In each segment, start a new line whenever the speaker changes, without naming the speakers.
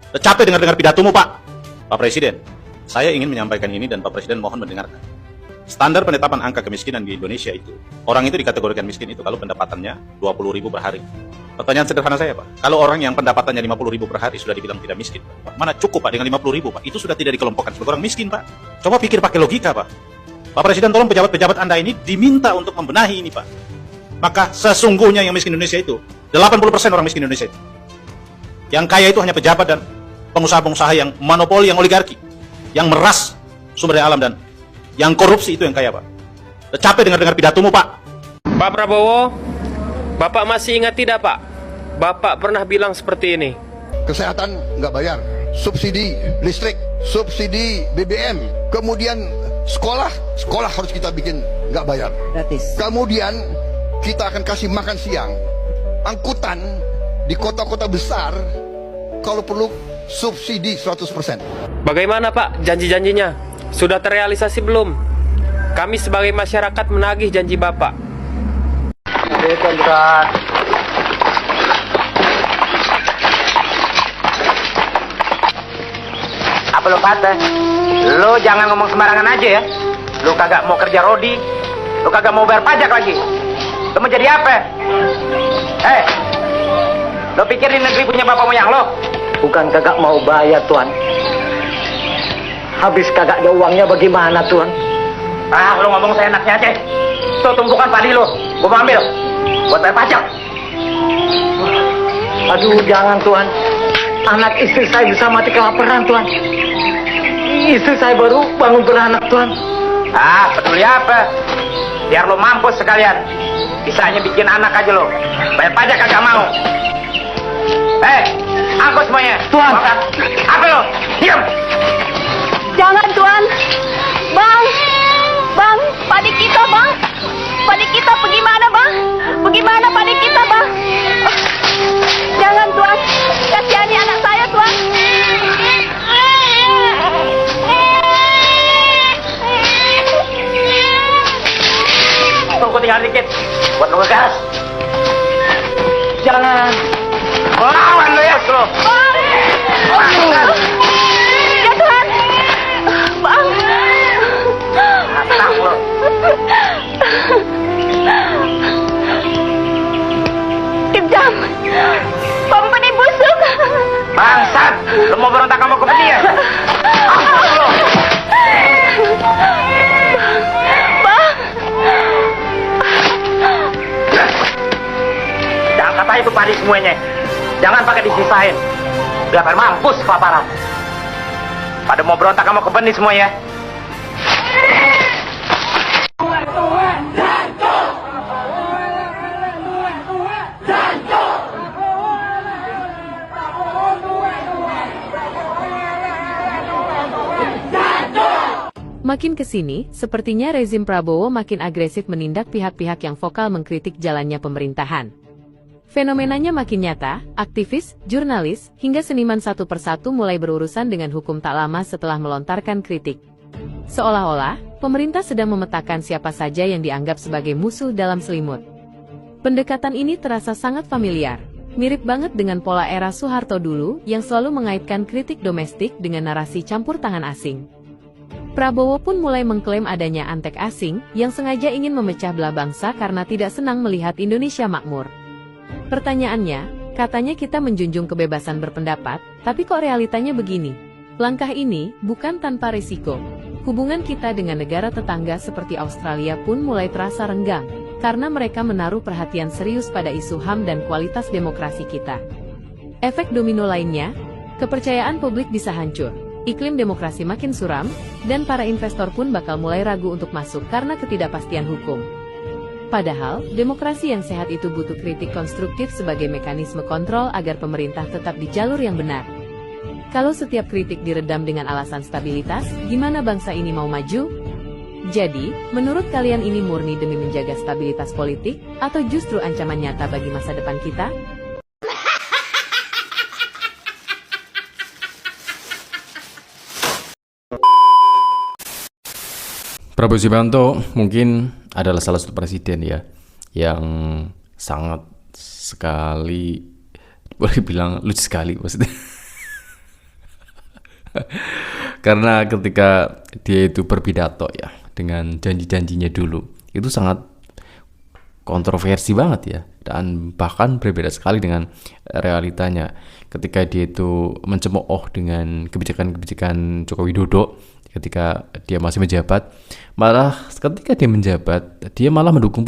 Capek dengar-dengar pidatomu, Pak. Pak Presiden, saya ingin menyampaikan ini dan Pak Presiden mohon mendengarkan. Standar penetapan angka kemiskinan di Indonesia itu, orang itu dikategorikan miskin itu kalau pendapatannya 20.000 per hari. Pertanyaan sederhana saya, Pak. Kalau orang yang pendapatannya 50.000 per hari sudah dibilang tidak miskin, Pak. Mana cukup, Pak, dengan 50.000, Pak? Itu sudah tidak dikelompokkan sebagai orang miskin, Pak. Coba pikir pakai logika, Pak. Pak Presiden, tolong pejabat-pejabat Anda ini diminta untuk membenahi ini, Pak. Maka sesungguhnya yang miskin Indonesia itu, 80% orang miskin Indonesia itu. Yang kaya itu hanya pejabat dan pengusaha-pengusaha yang monopoli, yang oligarki, yang meras sumber daya alam, dan yang korupsi itu yang kaya, Pak. Capek dengar-dengar pidatomu, Pak.
Pak Prabowo, Bapak masih ingat tidak, Pak? Bapak pernah bilang seperti ini.
Kesehatan nggak bayar, subsidi listrik, subsidi BBM, kemudian sekolah harus kita bikin nggak bayar.
Gratis.
Kemudian kita akan kasih makan siang, angkutan di kota-kota besar, kalau perlu subsidi 100%.
Bagaimana, Pak, janji-janjinya? Sudah terrealisasi belum? Kami sebagai masyarakat menagih janji Bapak.
Apa lo patah? Lo jangan ngomong sembarangan aja ya. Lo kagak mau kerja rodi, lo kagak mau bayar pajak lagi. Lo mau jadi apa? Lo pikir di negeri punya bapak moyang lo?
Bukan kagak mau bayar, Tuan. Habis kagak ada uangnya bagaimana, Tuan?
Ah, lo ngomong seenaknya aja. Tuh tumpukan padi lo, gua mau ambil buat bayar pajak.
Aduh, jangan, Tuan. Anak istri saya bisa mati kelaparan, Tuan. Istri saya baru bangun beranak, Tuan.
Ah, peduli apa? Biar lo mampus sekalian. Bisanya bikin anak aja lo. Bayar pajak kagak mau. Angkut semuanya.
Tuan.
Makan. Apa lo? Diam.
Jangan, Tuan. Bang, padi kita, Bang. Padi kita bagaimana, Bang? Bagaimana padi kita, Bang? Jangan, Tuan. Kasihani anak saya, Tuan.
Tunggu tinggal dikit. Buat nunggu gas.
Jangan.
Lawan lo ya, lo.
Ya, Tuhan. Bang.
Tenang lo.
Kejam. Company busuk.
Bangsat, lo mau berontak sama kompeni ya? Ampun lo.
Bang.
Jangan kata itu padi semuanya. Jangan pakai disisain. Biar pada mampus kelaparan. Pada mau berontak sama kompeni semua ya.
Makin kesini, sepertinya rezim Prabowo makin agresif menindak pihak-pihak yang vokal mengkritik jalannya pemerintahan. Fenomenanya makin nyata, aktivis, jurnalis, hingga seniman satu persatu mulai berurusan dengan hukum tak lama setelah melontarkan kritik. Seolah-olah, pemerintah sedang memetakan siapa saja yang dianggap sebagai musuh dalam selimut. Pendekatan ini terasa sangat familiar, mirip banget dengan pola era Soeharto dulu yang selalu mengaitkan kritik domestik dengan narasi campur tangan asing. Prabowo pun mulai mengklaim adanya antek asing yang sengaja ingin memecah belah bangsa karena tidak senang melihat Indonesia makmur. Pertanyaannya, katanya kita menjunjung kebebasan berpendapat, tapi kok realitanya begini? Langkah ini bukan tanpa risiko. Hubungan kita dengan negara tetangga seperti Australia pun mulai terasa renggang, karena mereka menaruh perhatian serius pada isu HAM dan kualitas demokrasi kita. Efek domino lainnya, kepercayaan publik bisa hancur. Iklim demokrasi makin suram, dan para investor pun bakal mulai ragu untuk masuk karena ketidakpastian hukum. Padahal, demokrasi yang sehat itu butuh kritik konstruktif sebagai mekanisme kontrol agar pemerintah tetap di jalur yang benar. Kalau setiap kritik diredam dengan alasan stabilitas, gimana bangsa ini mau maju? Jadi, menurut kalian ini murni demi menjaga stabilitas politik, atau justru ancaman nyata bagi masa depan kita?
Prabowo Subianto mungkin adalah salah satu presiden ya yang sangat sekali, boleh bilang lucu sekali maksudnya. Karena ketika dia itu berpidato ya dengan janji-janjinya dulu, itu sangat kontroversi banget ya, dan bahkan berbeda sekali dengan realitanya. Ketika dia itu mencemooh dengan kebijakan-kebijakan Joko Widodo ketika dia masih menjabat, malah ketika dia menjabat dia malah mendukung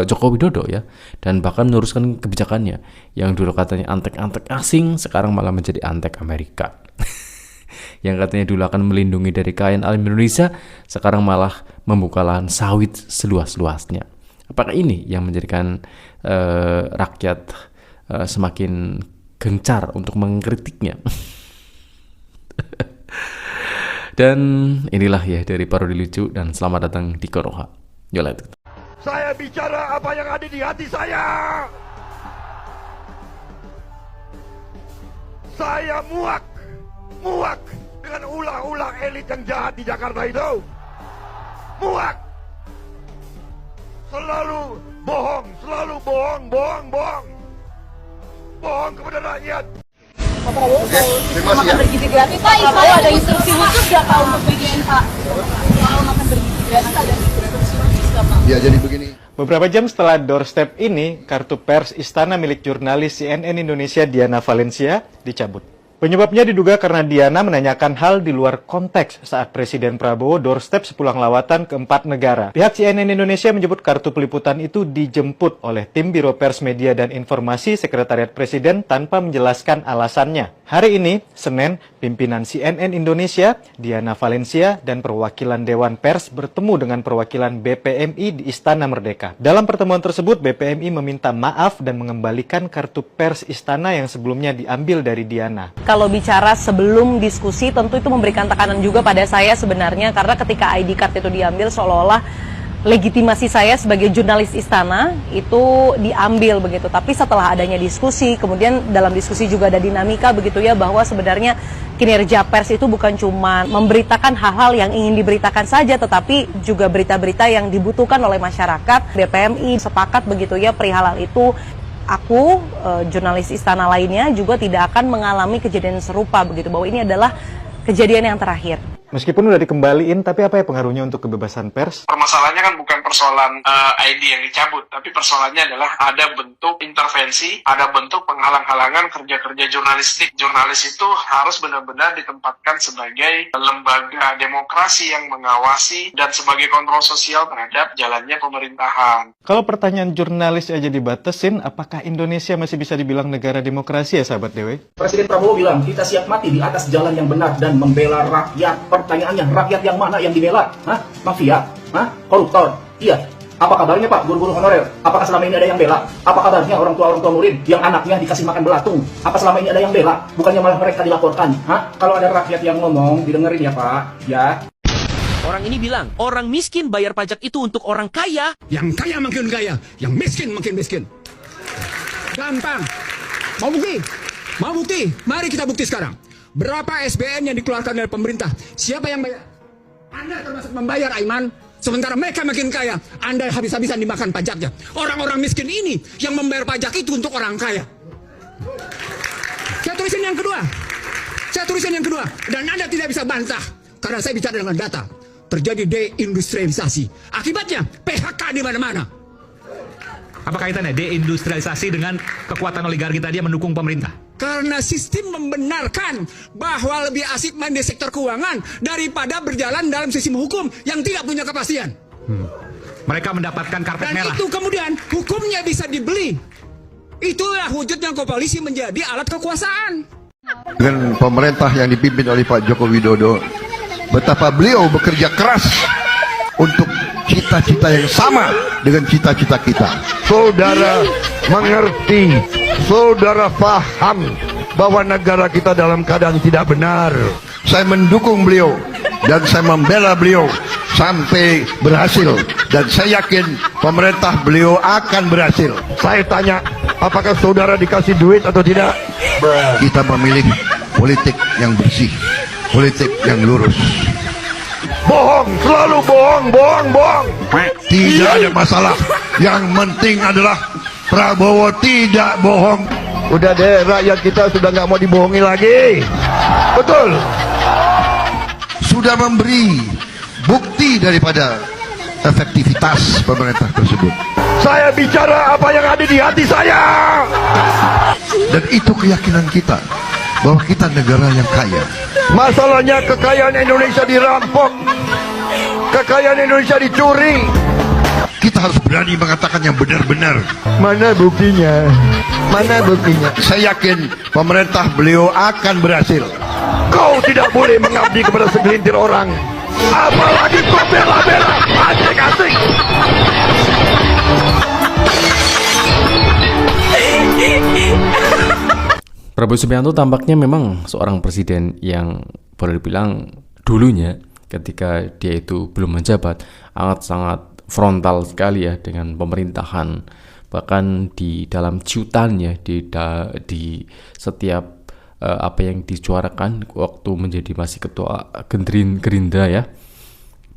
Joko Widodo ya, dan bahkan meneruskan kebijakannya yang dulu katanya antek-antek asing, sekarang malah menjadi antek Amerika. Yang katanya dulu akan melindungi dari kekayaan alam Indonesia, sekarang malah membuka lahan sawit seluas-luasnya. Apakah ini yang menjadikan rakyat semakin gencar untuk mengkritiknya? Dan inilah ya dari Parodi Lucu, dan selamat datang di Konoha. Yola.
Saya bicara apa yang ada di hati saya. Saya muak dengan ulah-ulah elit yang jahat di Jakarta itu. Muak. Selalu bohong kepada rakyat.
Pak Prabowo
terima kasih ya.
bergizi gratis. Pak Prabowo ada instruksi khusus nggak Pak untuk bikin Pak kalau makan bergizi gratis ada instruksi khusus nggak Pak?
Ya, jadi begini.
Beberapa jam setelah doorstep ini, kartu pers istana milik jurnalis CNN Indonesia Diana Valencia dicabut. Penyebabnya diduga karena Diana menanyakan hal di luar konteks saat Presiden Prabowo doorstep sepulang lawatan ke 4 negara. Pihak CNN Indonesia menyebut kartu peliputan itu dijemput oleh tim Biro Pers Media dan Informasi Sekretariat Presiden tanpa menjelaskan alasannya. Hari ini, Senin, pimpinan CNN Indonesia, Diana Valencia, dan perwakilan Dewan Pers bertemu dengan perwakilan BPMI di Istana Merdeka. Dalam pertemuan tersebut, BPMI meminta maaf dan mengembalikan kartu pers istana yang sebelumnya diambil dari Diana.
Kalau bicara sebelum diskusi, tentu itu memberikan tekanan juga pada saya sebenarnya, karena ketika ID card itu diambil seolah-olah legitimasi saya sebagai jurnalis istana itu diambil begitu. Tapi setelah adanya diskusi, kemudian dalam diskusi juga ada dinamika begitu ya, bahwa sebenarnya kinerja pers itu bukan cuma memberitakan hal-hal yang ingin diberitakan saja, tetapi juga berita-berita yang dibutuhkan oleh masyarakat. BPMI sepakat begitu ya perihal hal itu. Aku, jurnalis istana lainnya juga tidak akan mengalami kejadian serupa begitu, bahwa ini adalah kejadian yang terakhir.
Meskipun udah dikembaliin, tapi apa ya pengaruhnya untuk kebebasan pers?
Permasalahannya kan bukan persoalan ID yang dicabut, tapi persoalannya adalah ada bentuk intervensi, ada bentuk penghalang-halangan kerja-kerja jurnalistik. Jurnalis itu harus benar-benar ditempatkan sebagai lembaga demokrasi yang mengawasi dan sebagai kontrol sosial terhadap jalannya pemerintahan.
Kalau pertanyaan jurnalis aja dibatasin, apakah Indonesia masih bisa dibilang negara demokrasi ya, sahabat Dewe?
Presiden Prabowo bilang, kita siap mati di atas jalan yang benar dan membela rakyat. Pertanyaannya, rakyat yang mana yang dibela? Hah? Mafia? Hah? Koruptor? Iya. Apa kabarnya Pak, guru-guru honorer? Apakah selama ini ada yang bela? Apa kabarnya orang tua murid yang anaknya dikasih makan belatung? Apa selama ini ada yang bela? Bukannya malah mereka dilaporkan? Hah? Kalau ada rakyat yang ngomong, didengerin ya Pak. Ya.
Orang ini bilang, orang miskin bayar pajak itu untuk orang kaya.
Yang kaya makin kaya, yang miskin makin miskin. Gampang. Mau bukti? Mau bukti? Mari kita bukti sekarang. Berapa SBN yang dikeluarkan dari pemerintah? Siapa yang bayar? Anda termasuk membayar, Aiman. Sementara mereka makin kaya, Anda habis-habisan dimakan pajaknya. Orang-orang miskin ini yang membayar pajak itu untuk orang kaya. Saya tulisin yang kedua. Dan Anda tidak bisa bantah. Karena saya bicara dengan data. Terjadi deindustrialisasi. Akibatnya PHK di mana-mana.
Apa kaitannya deindustrialisasi dengan kekuatan oligarki tadi yang mendukung pemerintah?
Karena sistem membenarkan bahwa lebih asik main di sektor keuangan daripada berjalan dalam sistem hukum yang tidak punya kepastian.
Mereka mendapatkan karpet merah.
Dan itu kemudian hukumnya bisa dibeli. Itulah wujudnya koalisi menjadi alat kekuasaan.
Dengan pemerintah yang dipimpin oleh Pak Joko Widodo, betapa beliau bekerja keras untuk cita-cita yang sama dengan cita-cita kita. Saudara mengerti, saudara paham bahwa negara kita dalam keadaan tidak benar. Saya mendukung beliau dan saya membela beliau sampai berhasil, dan saya yakin pemerintah beliau akan berhasil. Saya tanya, apakah saudara dikasih duit atau tidak? Kita memilih politik yang bersih, politik yang lurus. Bohong, selalu bohong. Tidak ada masalah. Yang penting adalah Prabowo tidak bohong. Udah deh, rakyat kita sudah nggak mau dibohongi lagi. Betul. sudah memberi bukti daripada efektivitas pemerintah tersebut.
Saya bicara apa yang ada di hati saya.
Dan itu keyakinan kita bahwa kita negara yang kaya.
Masalahnya kekayaan Indonesia dirampok, kekayaan Indonesia dicuri.
Kita harus berani mengatakan yang benar-benar.
Mana buktinya? Mana buktinya?
Saya yakin pemerintah beliau akan berhasil.
Kau tidak boleh mengabdi kepada segelintir orang, apalagi kau bela-bela asing-asing.
Prabowo Subianto tampaknya memang seorang presiden yang boleh dibilang dulunya ketika dia itu belum menjabat sangat frontal sekali ya dengan pemerintahan. Bahkan di dalam ciutannya di setiap apa yang disuarakan waktu menjadi masih ketua Gerindra ya,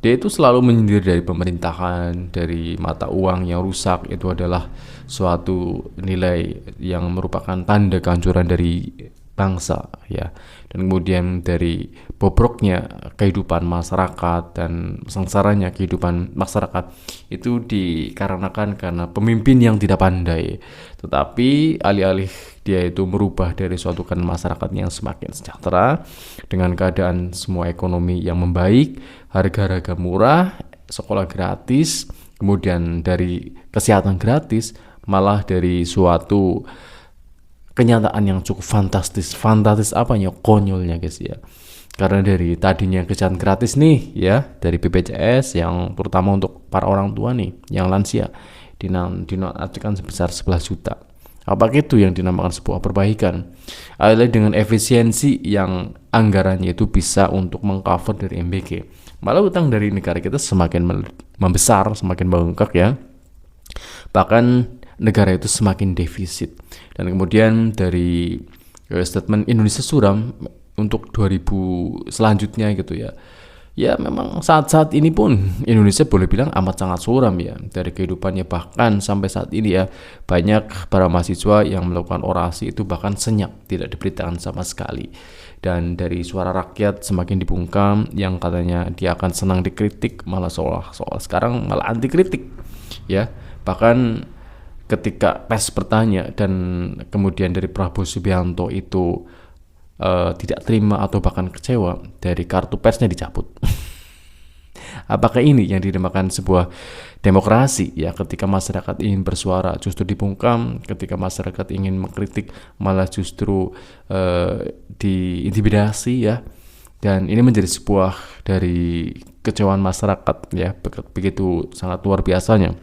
dia itu selalu menyindir dari pemerintahan, dari mata uang yang rusak. Itu adalah suatu nilai yang merupakan tanda kehancuran dari bangsa ya, dan kemudian dari bobroknya kehidupan masyarakat dan sengsaranya kehidupan masyarakat itu dikarenakan karena pemimpin yang tidak pandai. Tetapi alih-alih dia itu merubah dari suatu kan masyarakat yang semakin sejahtera dengan keadaan semua ekonomi yang membaik, harga-harga murah, sekolah gratis, kemudian dari kesehatan gratis, malah dari suatu kenyataan yang cukup fantastis apanya, konyolnya guys ya. Karena dari tadinya kesehatan gratis nih ya, dari BPJS yang terutama untuk para orang tua nih yang lansia dinonaktifkan sebesar 11 juta. Apakah itu yang dinamakan sebuah perbaikan? Adalah dengan efisiensi yang anggarannya itu bisa untuk mengcover dari MBG. Malah utang dari negara kita semakin membesar, semakin membengkak ya. Bahkan negara itu semakin defisit. Dan kemudian dari statement Indonesia suram untuk 2000 selanjutnya gitu ya. Ya memang saat-saat ini pun Indonesia boleh bilang amat sangat suram ya dari kehidupannya. Bahkan sampai saat ini ya banyak para mahasiswa yang melakukan orasi itu bahkan senyap, tidak diberitakan sama sekali. Dan dari suara rakyat semakin dibungkam, yang katanya dia akan senang dikritik malah soal sekarang malah anti kritik ya. Bahkan ketika pers bertanya dan kemudian dari Prabowo Subianto itu tidak terima atau bahkan kecewa, dari kartu persnya dicabut. Apakah ini yang dinamakan sebuah demokrasi ya, ketika masyarakat ingin bersuara justru dibungkam, ketika masyarakat ingin mengkritik malah justru diintimidasi ya. Dan ini menjadi sebuah dari kecewaan masyarakat ya, begitu sangat luar biasanya.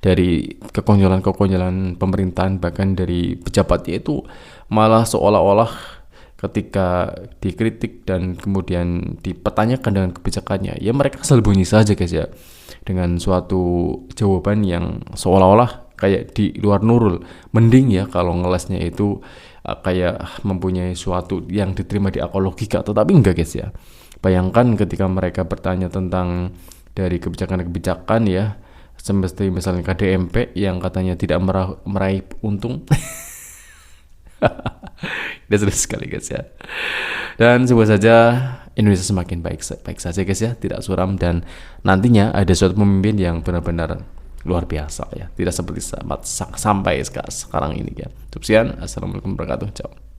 Dari kekonyolan pemerintahan, bahkan dari pejabatnya itu malah seolah-olah ketika dikritik dan kemudian dipertanyakan dengan kebijakannya, ya mereka sembunyi saja guys ya, dengan suatu jawaban yang seolah-olah kayak di luar nurul. Mending ya kalau ngelesnya itu kayak mempunyai suatu yang diterima di akal logika, tetapi enggak guys ya. Bayangkan ketika mereka bertanya tentang dari kebijakan-kebijakan ya, semestinya misalnya KDMP yang katanya tidak meraih untung. Udah seru sekali guys ya. Dan semoga saja Indonesia semakin baik saja guys ya, tidak suram, dan nantinya ada suatu pemimpin yang benar-benar luar biasa ya, tidak seperti sampai sekarang ini ya. Sekian, assalamualaikum warahmatullahi wabarakatuh. Ciao.